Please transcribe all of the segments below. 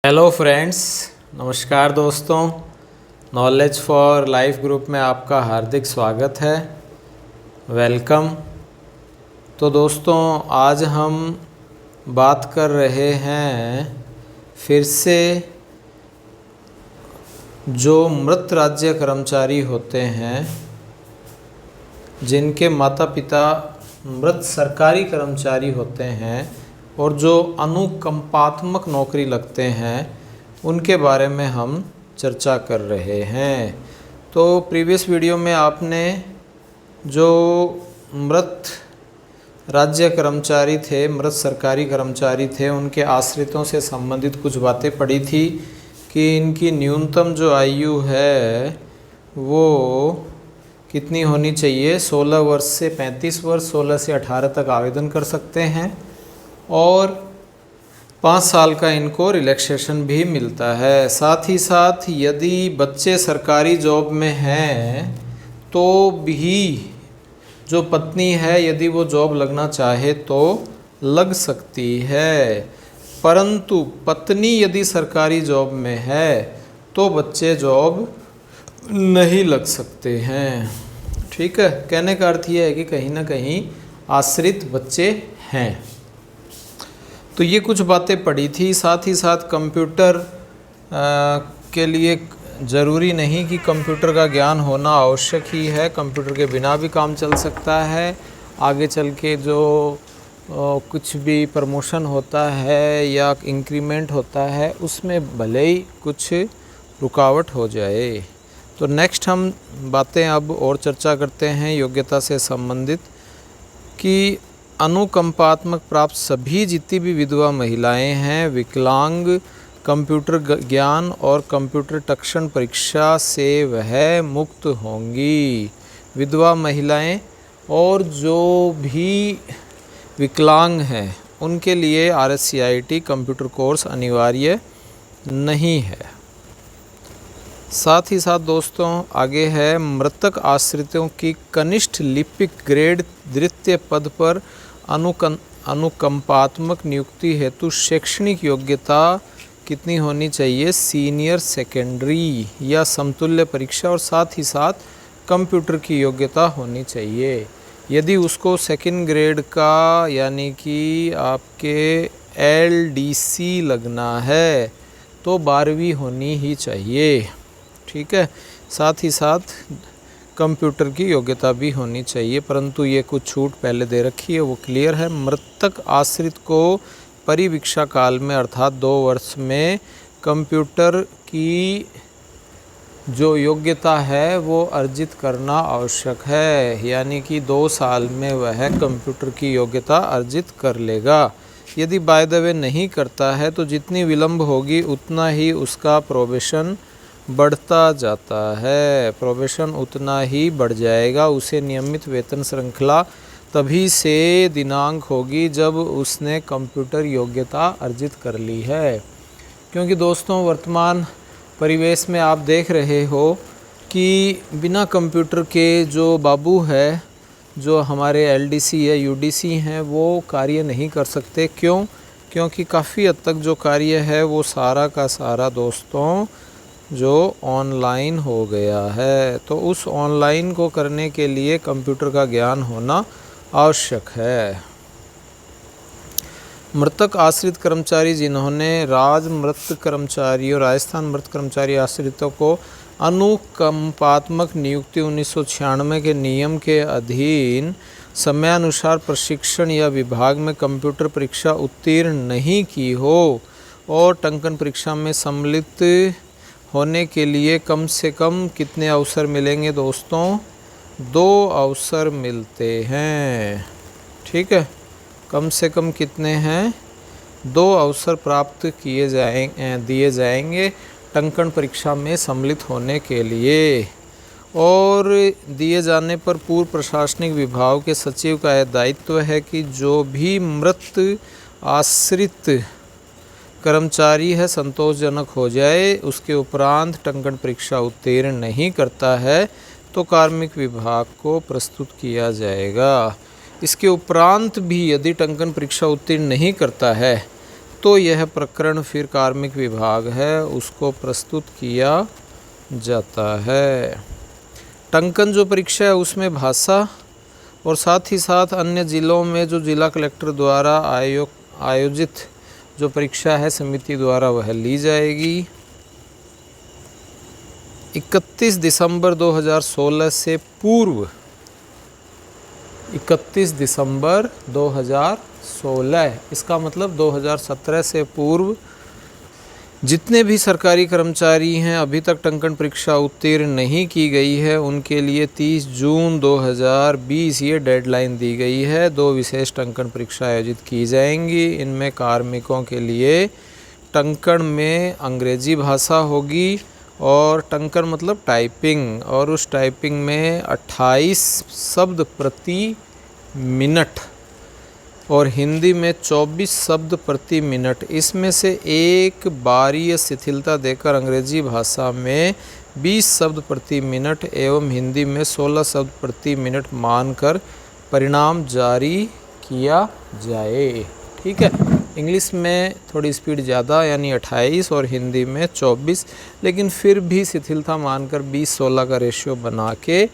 Hello friends, नमस्कार दोस्तों। Knowledge for life group में आपका हार्दिक स्वागत है। वेलकम। तो दोस्तों, आज हम बात कर रहे हैं फिर से जो मृत राज्य कर्मचारी होते हैं, जिनके माता पिता मृत सरकारी कर्मचारी होते हैं और जो अनुकंपात्मक नौकरी लगते हैं, उनके बारे में हम चर्चा कर रहे हैं। तो प्रीवियस वीडियो में आपने जो मृत राज्य कर्मचारी थे, मृत सरकारी कर्मचारी थे, उनके आश्रितों से संबंधित कुछ बातें पढ़ी थी कि इनकी न्यूनतम जो आयु है वो कितनी होनी चाहिए। 16 वर्ष से 35 वर्ष, 16 से 18 तक आवेदन कर सकते हैं और 5 साल का इनको रिलैक्सेशन भी मिलता है। साथ ही साथ यदि बच्चे सरकारी जॉब में हैं तो भी जो पत्नी है, यदि वो जॉब लगना चाहे तो लग सकती है, परंतु पत्नी यदि सरकारी जॉब में है तो बच्चे जॉब नहीं लग सकते हैं। ठीक है, कहने का अर्थ ये है कि कहीं ना कहीं आश्रित बच्चे हैं। तो ये कुछ बातें पढ़ी थी। साथ ही साथ कंप्यूटर के लिए ज़रूरी नहीं कि कंप्यूटर का ज्ञान होना आवश्यक ही है, कंप्यूटर के बिना भी काम चल सकता है। आगे चल के जो कुछ भी प्रमोशन होता है या इंक्रीमेंट होता है, उसमें भले ही कुछ रुकावट हो जाए। तो नेक्स्ट हम बातें अब और चर्चा करते हैं योग्यता से संबंधित कि अनुकंपात्मक प्राप्त सभी जितनी भी विधवा महिलाएं हैं, विकलांग, कंप्यूटर ज्ञान और कंप्यूटर तक्षण परीक्षा से वह मुक्त होंगी। विधवा महिलाएं और जो भी विकलांग हैं उनके लिए RSCIT कंप्यूटर कोर्स अनिवार्य नहीं है। साथ ही साथ दोस्तों, आगे है मृतक आश्रितों की कनिष्ठ लिपिक ग्रेड द्वितीय पद पर अनुकंपात्मक नियुक्ति हेतु शैक्षणिक योग्यता कितनी होनी चाहिए। सीनियर सेकेंडरी या समतुल्य परीक्षा और साथ ही साथ कंप्यूटर की योग्यता होनी चाहिए। यदि उसको सेकंड ग्रेड का यानी कि आपके LDC लगना है तो 12वीं होनी ही चाहिए। ठीक है, साथ ही साथ कंप्यूटर की योग्यता भी होनी चाहिए, परंतु ये कुछ छूट पहले दे रखी है, वो क्लियर है। मृतक आश्रित को परिवीक्षा काल में अर्थात 2 वर्ष में कंप्यूटर की जो योग्यता है वो अर्जित करना आवश्यक है, यानी कि 2 साल में वह कंप्यूटर की योग्यता अर्जित कर लेगा। यदि बाय द वे नहीं करता है तो जितनी विलंब होगी उतना ही उसका प्रोबेशन बढ़ता जाता है, प्रोबेशन उतना ही बढ़ जाएगा। उसे नियमित वेतन श्रृंखला तभी से दिनांक होगी जब उसने कंप्यूटर योग्यता अर्जित कर ली है। क्योंकि दोस्तों, वर्तमान परिवेश में आप देख रहे हो कि बिना कंप्यूटर के जो बाबू है, जो हमारे LDC या UDC हैं, वो कार्य नहीं कर सकते। क्यों? क्योंकि काफ़ी हद तक जो कार्य है वो सारा का सारा दोस्तों जो ऑनलाइन हो गया है। तो उस ऑनलाइन को करने के लिए कंप्यूटर का ज्ञान होना आवश्यक है। मृतक आश्रित कर्मचारी जिन्होंने राजस्थान मृत कर्मचारी आश्रितों को अनुकंपात्मक नियुक्ति 1996 के नियम के अधीन समयानुसार प्रशिक्षण या विभाग में कंप्यूटर परीक्षा उत्तीर्ण नहीं की हो और टंकन परीक्षा में सम्मिलित होने के लिए कम से कम कितने अवसर मिलेंगे दोस्तों? 2 अवसर मिलते हैं। ठीक है, कम से कम कितने हैं? 2 अवसर प्राप्त दिए जाएंगे टंकन परीक्षा में सम्मिलित होने के लिए। और दिए जाने पर पूर्व प्रशासनिक विभाग के सचिव का यह दायित्व है कि जो भी मृत आश्रित कर्मचारी है संतोषजनक हो जाए, उसके उपरांत टंकन परीक्षा उत्तीर्ण नहीं करता है तो कार्मिक विभाग को प्रस्तुत किया जाएगा। इसके उपरांत भी यदि टंकन परीक्षा उत्तीर्ण नहीं करता है तो यह प्रकरण फिर कार्मिक विभाग है उसको प्रस्तुत किया जाता है। टंकन जो परीक्षा है उसमें भाषा और साथ ही साथ अन्य ज़िलों में जो जिला कलेक्टर द्वारा आयोजित जो परीक्षा है समिति द्वारा वह ली जाएगी। 31 दिसंबर 2016 से पूर्व 31 दिसंबर 2016 इसका मतलब 2017 से पूर्व जितने भी सरकारी कर्मचारी हैं अभी तक टंकन परीक्षा उत्तीर्ण नहीं की गई है उनके लिए 30 जून 2020 ये डेडलाइन दी गई है। 2 विशेष टंकन परीक्षा आयोजित की जाएंगी। इनमें कार्मिकों के लिए टंकन में अंग्रेजी भाषा होगी और टंकन मतलब टाइपिंग, और उस टाइपिंग में 28 शब्द प्रति मिनट और हिंदी में 24 शब्द प्रति मिनट। इसमें से एक बारीय शिथिलता देकर अंग्रेजी भाषा में 20 शब्द प्रति मिनट एवं हिंदी में 16 शब्द प्रति मिनट मानकर परिणाम जारी किया जाए। ठीक है, इंग्लिश में थोड़ी स्पीड ज़्यादा यानी 28 और हिंदी में 24, लेकिन फिर भी शिथिलता मानकर 20-16 का रेशियो बना के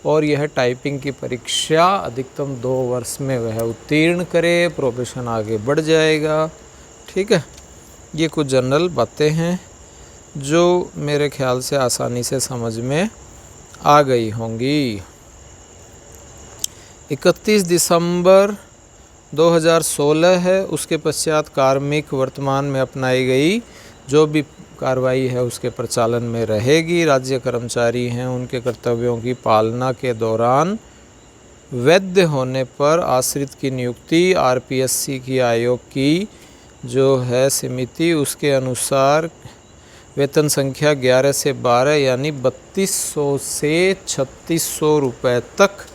और यह टाइपिंग की परीक्षा अधिकतम 2 वर्ष में वह उत्तीर्ण करे, प्रोफेशन आगे बढ़ जाएगा। ठीक है, ये कुछ जनरल बातें हैं जो मेरे ख्याल से आसानी से समझ में आ गई होंगी। 31 दिसंबर 2016 है, उसके पश्चात कार्मिक वर्तमान में अपनाई गई जो भी कार्रवाई है उसके प्रचालन में रहेगी। राज्य कर्मचारी हैं उनके कर्तव्यों की पालना के दौरान वैध होने पर आश्रित की नियुक्ति आरपीएससी की आयोग की जो है समिति उसके अनुसार वेतन संख्या 11 से 12 यानी 3200 से 3600 रुपये तक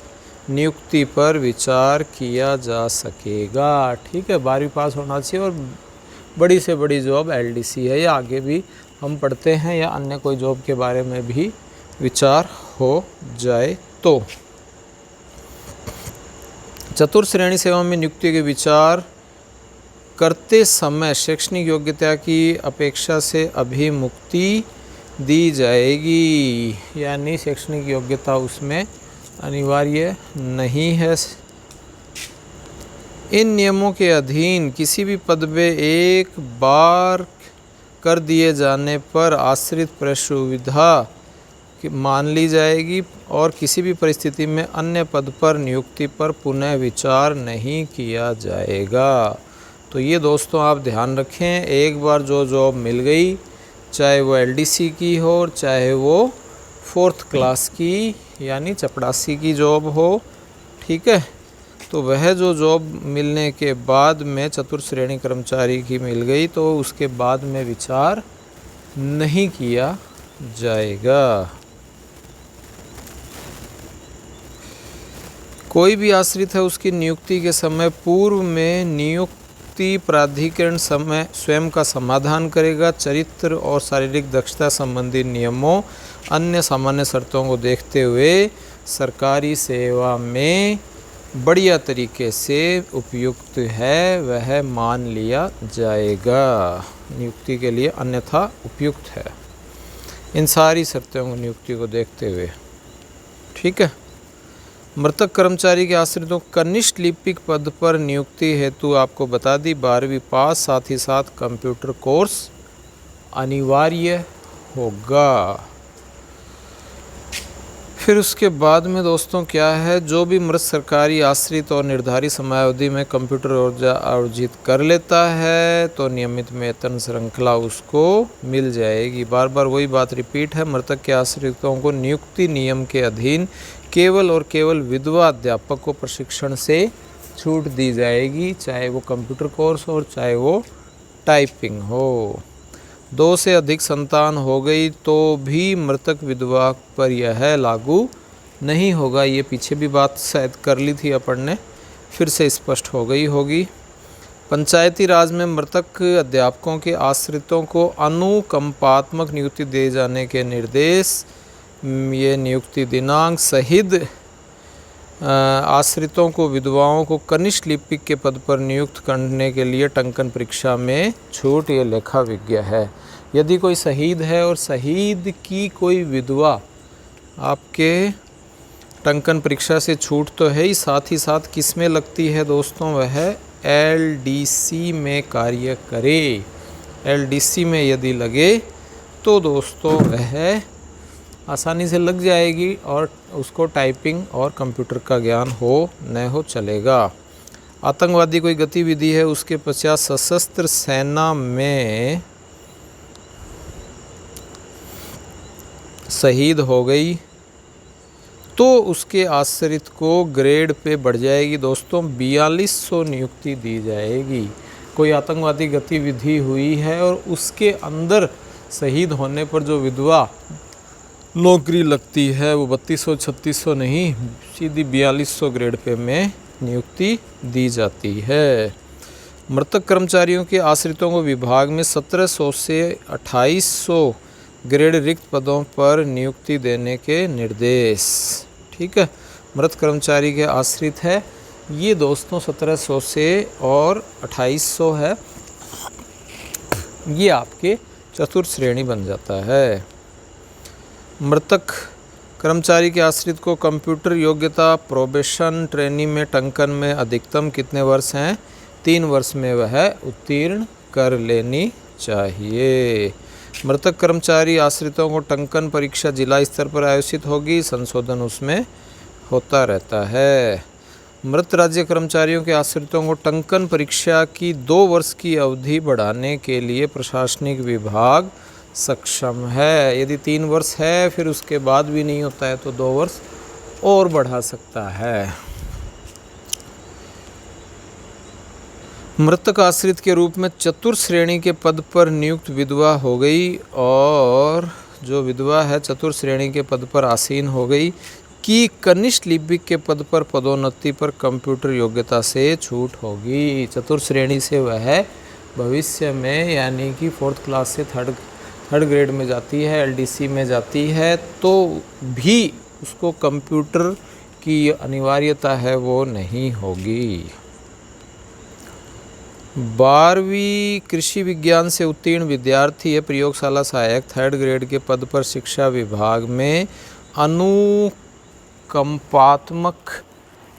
नियुक्ति पर विचार किया जा सकेगा। ठीक है, 12वीं पास होना चाहिए और बड़ी से बड़ी जॉब एलडीसी है या आगे भी हम पढ़ते हैं या अन्य कोई जॉब के बारे में भी विचार हो जाए तो। चतुर्थ श्रेणी सेवा में नियुक्ति के विचार करते समय शैक्षणिक योग्यता की अपेक्षा से अभिमुक्ति दी जाएगी, यानी शैक्षणिक योग्यता उसमें अनिवार्य नहीं है। इन नियमों के अधीन किसी भी पद में एक बार कर दिए जाने पर आश्रित प्रसुविधा मान ली जाएगी और किसी भी परिस्थिति में अन्य पद पर नियुक्ति पर पुनः विचार नहीं किया जाएगा। तो ये दोस्तों आप ध्यान रखें, एक बार जो जॉब मिल गई चाहे वो एलडीसी की हो और चाहे वो 4th क्लास की यानी चपड़ासी की जॉब हो, ठीक है, तो वह जो जॉब मिलने के बाद में चतुर्थ श्रेणी कर्मचारी की मिल गई तो उसके बाद में विचार नहीं किया जाएगा। कोई भी आश्रित है उसकी नियुक्ति के समय पूर्व में नियुक्ति प्राधिकरण समय स्वयं का समाधान करेगा। चरित्र और शारीरिक दक्षता संबंधी नियमों अन्य सामान्य शर्तों को देखते हुए सरकारी सेवा में बढ़िया तरीके से उपयुक्त है वह मान लिया जाएगा, नियुक्ति के लिए अन्यथा उपयुक्त है इन सारी शर्तों को नियुक्ति को देखते हुए। ठीक है, मृतक कर्मचारी के आश्रितों कनिष्ठ लिपिक पद पर नियुक्ति हेतु आपको बता दी 12वीं पास, साथ ही साथ कंप्यूटर कोर्स अनिवार्य होगा। फिर उसके बाद में दोस्तों क्या है, जो भी मृत सरकारी आश्रित और निर्धारित समयावधि में कंप्यूटर ऊर्जा अर्जित कर लेता है तो नियमित वेतन श्रृंखला उसको मिल जाएगी। बार बार वही बात रिपीट है, मृतक के आश्रितों को नियुक्ति नियम के अधीन केवल और केवल विधवा अध्यापक को प्रशिक्षण से छूट दी जाएगी, चाहे वो कंप्यूटर कोर्स हो चाहे वो टाइपिंग हो। 2 से अधिक संतान हो गई तो भी मृतक विधवा पर यह लागू नहीं होगा। ये पीछे भी बात शायद कर ली थी अपन ने, फिर से स्पष्ट हो गई होगी। पंचायती राज में मृतक अध्यापकों के आश्रितों को अनुकंपात्मक नियुक्ति दिए जाने के निर्देश, ये नियुक्ति दिनांक सहित आश्रितों को विधवाओं को कनिष्ठ लिपिक के पद पर नियुक्त करने के लिए टंकन परीक्षा में छूट, ये लेखा विज्ञ है। यदि कोई शहीद है और शहीद की कोई विधवा आपके टंकन परीक्षा से छूट तो है ही, साथ किस में लगती है दोस्तों, वह एलडीसी में कार्य करे। एलडीसी में यदि लगे तो दोस्तों वह आसानी से लग जाएगी और उसको टाइपिंग और कंप्यूटर का ज्ञान हो न हो चलेगा। आतंकवादी कोई गतिविधि है, उसके पश्चात सशस्त्र सेना में शहीद हो गई तो उसके आश्रित को ग्रेड पे बढ़ जाएगी दोस्तों, 4200 नियुक्ति दी जाएगी। कोई आतंकवादी गतिविधि हुई है और उसके अंदर शहीद होने पर जो विधवा नौकरी लगती है वो 3200-3600 नहीं, सीधी 4200 ग्रेड पे में नियुक्ति दी जाती है। मृतक कर्मचारियों के आश्रितों को विभाग में 1700 से 2800 ग्रेड रिक्त पदों पर नियुक्ति देने के निर्देश। ठीक है, मृत कर्मचारी के आश्रित है ये दोस्तों 1700 से और 2800 है, ये आपके चतुर्थ श्रेणी बन जाता है। मृतक कर्मचारी के आश्रित को कंप्यूटर योग्यता प्रोबेशन ट्रेनिंग में टंकन में अधिकतम कितने वर्ष हैं, 3 वर्ष में वह उत्तीर्ण कर लेनी चाहिए। मृतक कर्मचारी आश्रितों को टंकन परीक्षा जिला स्तर पर आयोजित होगी, संशोधन उसमें होता रहता है। मृत राज्य कर्मचारियों के आश्रितों को टंकन परीक्षा की 2 वर्ष की अवधि बढ़ाने के लिए प्रशासनिक विभाग सक्षम है। यदि 3 वर्ष है फिर उसके बाद भी नहीं होता है तो 2 वर्ष और बढ़ा सकता है। मृतक आश्रित के रूप में चतुर्थ श्रेणी के पद पर नियुक्त विधवा हो गई और जो विधवा है चतुर्थ श्रेणी के पद पर आसीन हो गई कि कनिष्ठ लिपिक के पद पर पदोन्नति पर कंप्यूटर योग्यता से छूट होगी। चतुर्थ श्रेणी से वह भविष्य में यानी कि 4th क्लास से थर्ड ग्रेड में जाती है, एलडीसी में जाती है, तो भी उसको कंप्यूटर की अनिवार्यता है वो नहीं होगी। 12वीं कृषि विज्ञान से उत्तीर्ण विद्यार्थी है, प्रयोगशाला सहायक 3rd ग्रेड के पद पर शिक्षा विभाग में अनुकंपात्मक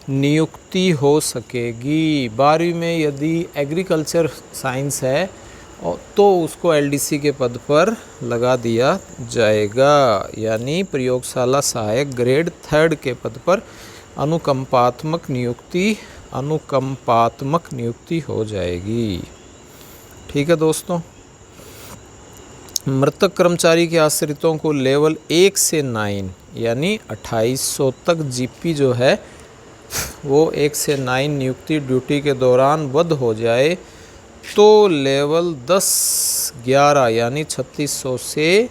नियुक्ति हो सकेगी। 12वीं में यदि एग्रीकल्चर साइंस है तो उसको एलडीसी के पद पर लगा दिया जाएगा, यानी प्रयोगशाला सहायक ग्रेड 3rd के पद पर अनुकंपात्मक नियुक्ति हो जाएगी। ठीक है दोस्तों, मृतक कर्मचारी के आश्रितों को लेवल 1 से 9 यानी 2800 तक जीपी जो है वो 1 से 9 नियुक्ति ड्यूटी के दौरान बंद हो जाए तो लेवल 10-11 यानी 3600 से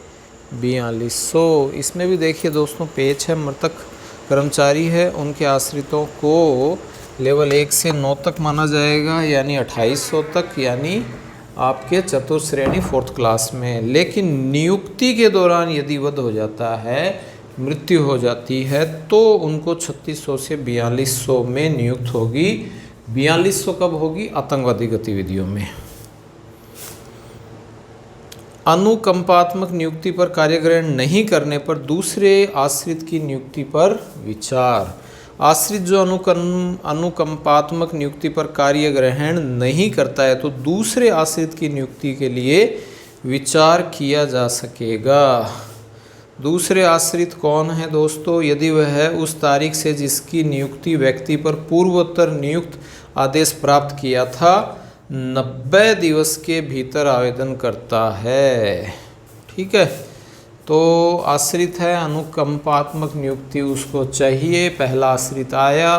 4200। इसमें भी देखिए दोस्तों पेज है, मृतक कर्मचारी है उनके आश्रितों को लेवल 1 से 9 तक माना जाएगा यानी 2800 तक, यानी आपके चतुर्थ श्रेणी 4th क्लास में। लेकिन नियुक्ति के दौरान यदि वध हो जाता है, मृत्यु हो जाती है, तो उनको 3600 से 4200 में नियुक्त होगी। 4200 कब होगी? आतंकवादी गतिविधियों में। अनुकंपात्मक नियुक्ति पर कार्यग्रहण नहीं करने पर दूसरे आश्रित की नियुक्ति पर विचार। आश्रित जो अनुकंपात्मक नियुक्ति पर कार्य ग्रहण नहीं करता है तो दूसरे आश्रित की नियुक्ति के लिए विचार किया जा सकेगा। दूसरे आश्रित कौन है दोस्तों? यदि वह उस तारीख से जिसकी नियुक्ति व्यक्ति पर पूर्वोत्तर नियुक्त आदेश प्राप्त किया था 90 दिवस के भीतर आवेदन करता है। ठीक है, तो आश्रित है, अनुकंपात्मक नियुक्ति उसको चाहिए। पहला आश्रित आया,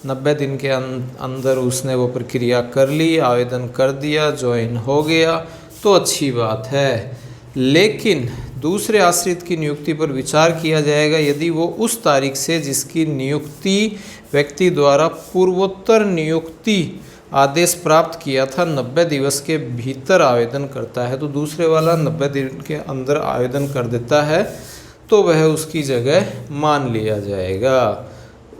90 दिन के अंदर उसने वो प्रक्रिया कर ली, आवेदन कर दिया, ज्वाइन हो गया तो अच्छी बात है। लेकिन दूसरे आश्रित की नियुक्ति पर विचार किया जाएगा यदि वो उस तारीख से जिसकी नियुक्ति व्यक्ति द्वारा पूर्वोत्तर नियुक्ति आदेश प्राप्त किया था 90 दिवस के भीतर आवेदन करता है। तो दूसरे वाला 90 दिन के अंदर आवेदन कर देता है तो वह उसकी जगह मान लिया जाएगा।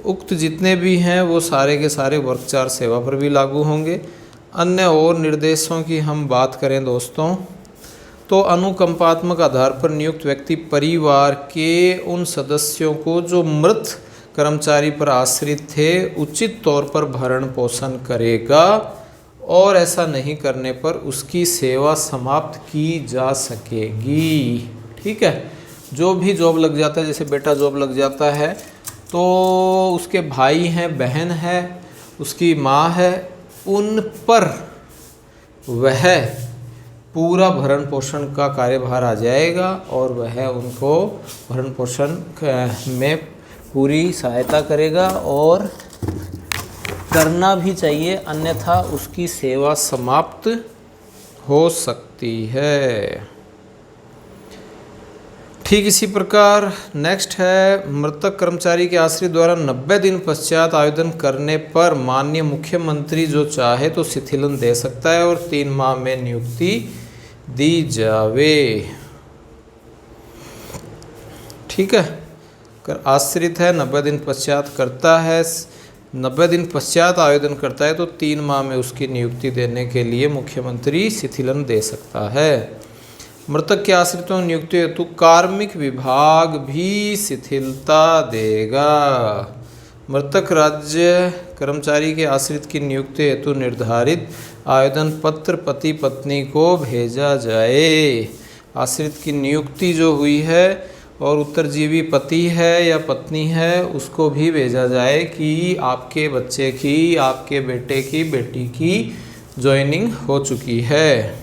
उक्त जितने भी हैं वो सारे के सारे वर्ग 4 सेवा पर भी लागू होंगे। अन्य और निर्देशों की हम बात करें दोस्तों, तो अनुकंपात्मक आधार पर नियुक्त व्यक्ति परिवार के उन सदस्यों को जो मृत कर्मचारी पर आश्रित थे उचित तौर पर भरण पोषण करेगा, और ऐसा नहीं करने पर उसकी सेवा समाप्त की जा सकेगी। ठीक है, जो भी जॉब लग जाता है, जैसे बेटा जॉब लग जाता है तो उसके भाई हैं, बहन है, उसकी माँ है, उन पर वह पूरा भरण पोषण का कार्यभार आ जाएगा और वह उनको भरण पोषण में पूरी सहायता करेगा, और करना भी चाहिए, अन्यथा उसकी सेवा समाप्त हो सकती है। ठीक इसी प्रकार नेक्स्ट है, मृतक कर्मचारी के आश्रित द्वारा 90 दिन पश्चात आवेदन करने पर माननीय मुख्यमंत्री जो चाहे तो शिथिलन दे सकता है और 3 माह में नियुक्ति दी जावे। ठीक है, कर आश्रित है 90 दिन पश्चात करता है, 90 दिन पश्चात आवेदन करता है तो 3 माह में उसकी नियुक्ति देने के लिए मुख्यमंत्री शिथिलन दे सकता है। मृतक के आश्रितों की नियुक्ति हेतु कार्मिक विभाग भी शिथिलता देगा। मृतक राज्य कर्मचारी के आश्रित की नियुक्ति हेतु निर्धारित आवेदन पत्र पति पत्नी को भेजा जाए। आश्रित की नियुक्ति जो हुई है और उत्तरजीवी पति है या पत्नी है उसको भी भेजा जाए कि आपके बच्चे की, आपके बेटे की, बेटी की ज्वाइनिंग हो चुकी है।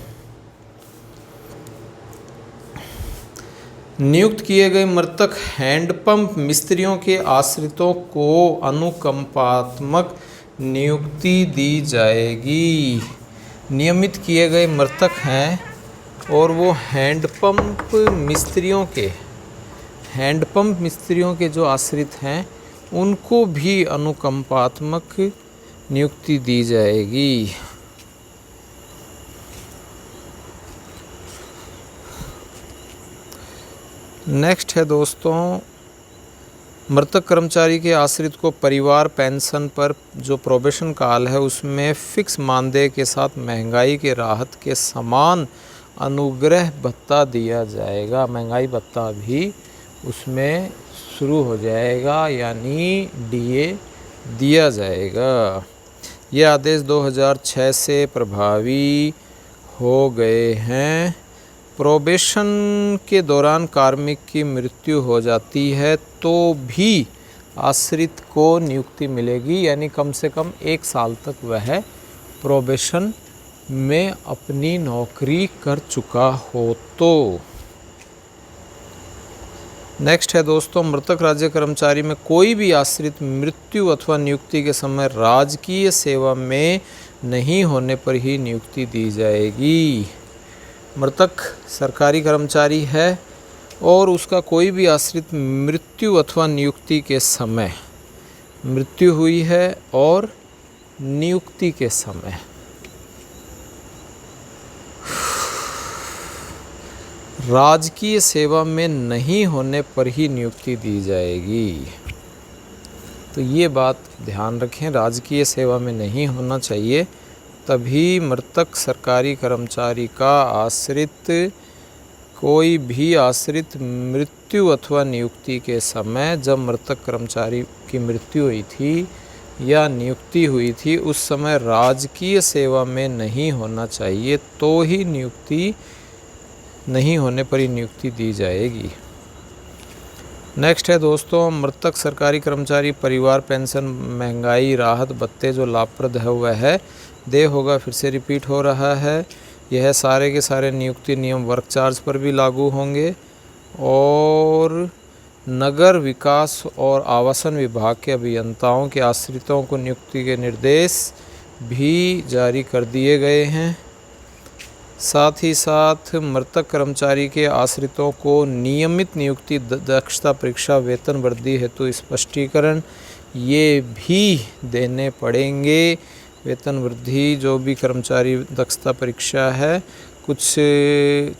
नियुक्त किए गए मृतक हैंडपंप मिस्त्रियों के आश्रितों को अनुकंपात्मक नियुक्ति दी जाएगी। नियमित किए गए मृतक हैं और वो हैंडपंप मिस्त्रियों के जो आश्रित हैं उनको भी अनुकंपात्मक नियुक्ति दी जाएगी। नेक्स्ट है दोस्तों, मृतक कर्मचारी के आश्रित को परिवार पेंशन पर जो प्रोबेशन काल है उसमें फिक्स मानदेय के साथ महंगाई के राहत के समान अनुग्रह भत्ता दिया जाएगा। महंगाई भत्ता भी उसमें शुरू हो जाएगा, यानी डीए दिया जाएगा। ये आदेश 2006 से प्रभावी हो गए हैं। प्रोबेशन के दौरान कार्मिक की मृत्यु हो जाती है तो भी आश्रित को नियुक्ति मिलेगी, यानी कम से कम 1 साल तक वह प्रोबेशन में अपनी नौकरी कर चुका हो तो। नेक्स्ट है दोस्तों, मृतक राज्य कर्मचारी में कोई भी आश्रित मृत्यु अथवा नियुक्ति के समय राजकीय सेवा में नहीं होने पर ही नियुक्ति दी जाएगी। मृतक सरकारी कर्मचारी है और उसका कोई भी आश्रित मृत्यु अथवा नियुक्ति के समय, मृत्यु हुई है और नियुक्ति के समय राजकीय सेवा में नहीं होने पर ही नियुक्ति दी जाएगी। तो ये बात ध्यान रखें, राजकीय सेवा में नहीं होना चाहिए, तभी मृतक सरकारी कर्मचारी का आश्रित, कोई भी आश्रित मृत्यु अथवा नियुक्ति के समय, जब मृतक कर्मचारी की मृत्यु हुई थी या नियुक्ति हुई थी उस समय राजकीय सेवा में नहीं होना चाहिए, तो ही नियुक्ति, नहीं होने पर ही नियुक्ति दी जाएगी। नेक्स्ट है दोस्तों, मृतक सरकारी कर्मचारी परिवार पेंशन महंगाई राहत भत्ते जो लाभप्रद है वह है दे होगा, फिर से रिपीट हो रहा है। यह सारे के सारे नियुक्ति नियम वर्क चार्ज पर भी लागू होंगे और नगर विकास और आवासन विभाग के अभियंताओं के आश्रितों को नियुक्ति के निर्देश भी जारी कर दिए गए हैं। साथ ही साथ मृतक कर्मचारी के आश्रितों को नियमित नियुक्ति, दक्षता परीक्षा, वेतन वृद्धि हेतु स्पष्टीकरण ये भी देने पड़ेंगे। वेतन वृद्धि जो भी कर्मचारी दक्षता परीक्षा है, कुछ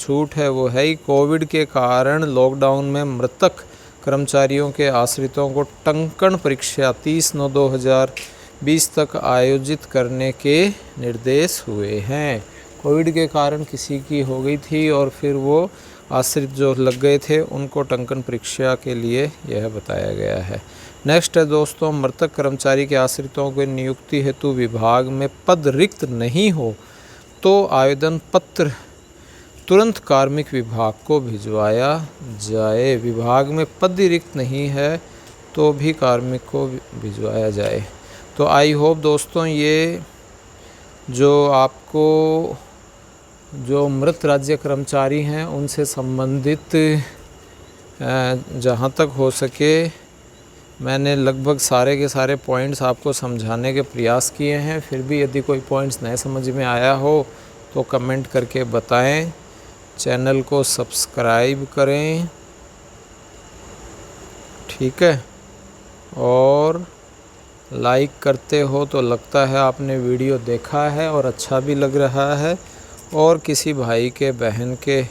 छूट है वो है ही। कोविड के कारण लॉकडाउन में मृतक कर्मचारियों के आश्रितों को टंकण परीक्षा 30/9/2020 तक आयोजित करने के निर्देश हुए हैं। कोविड के कारण किसी की हो गई थी और फिर वो आश्रित जो लग गए थे उनको टंकण परीक्षा के लिए यह बताया गया है। नेक्स्ट है दोस्तों, मृतक कर्मचारी के आश्रितों को नियुक्ति हेतु विभाग में पद रिक्त नहीं हो तो आवेदन पत्र तुरंत कार्मिक विभाग को भिजवाया जाए। विभाग में पद रिक्त नहीं है तो भी कार्मिक को भिजवाया जाए। तो आई होप दोस्तों ये जो आपको जो मृत राज्य कर्मचारी हैं उनसे संबंधित जहाँ तक हो सके मैंने लगभग सारे के सारे पॉइंट्स आपको समझाने के प्रयास किए हैं। फिर भी यदि कोई पॉइंट्स नए समझ में आया हो तो कमेंट करके बताएं। चैनल को सब्सक्राइब करें, ठीक है, और लाइक करते हो तो लगता है आपने वीडियो देखा है और अच्छा भी लग रहा है, और किसी भाई के बहन के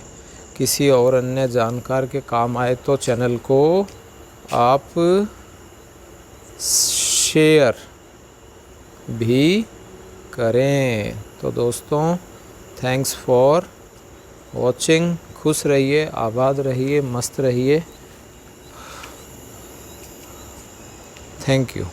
किसी और अन्य जानकार के काम आए तो चैनल को आप शेयर भी करें। तो दोस्तों थैंक्स फॉर वॉचिंग। खुश रहिए, आबाद रहिए, मस्त रहिए। Thank you.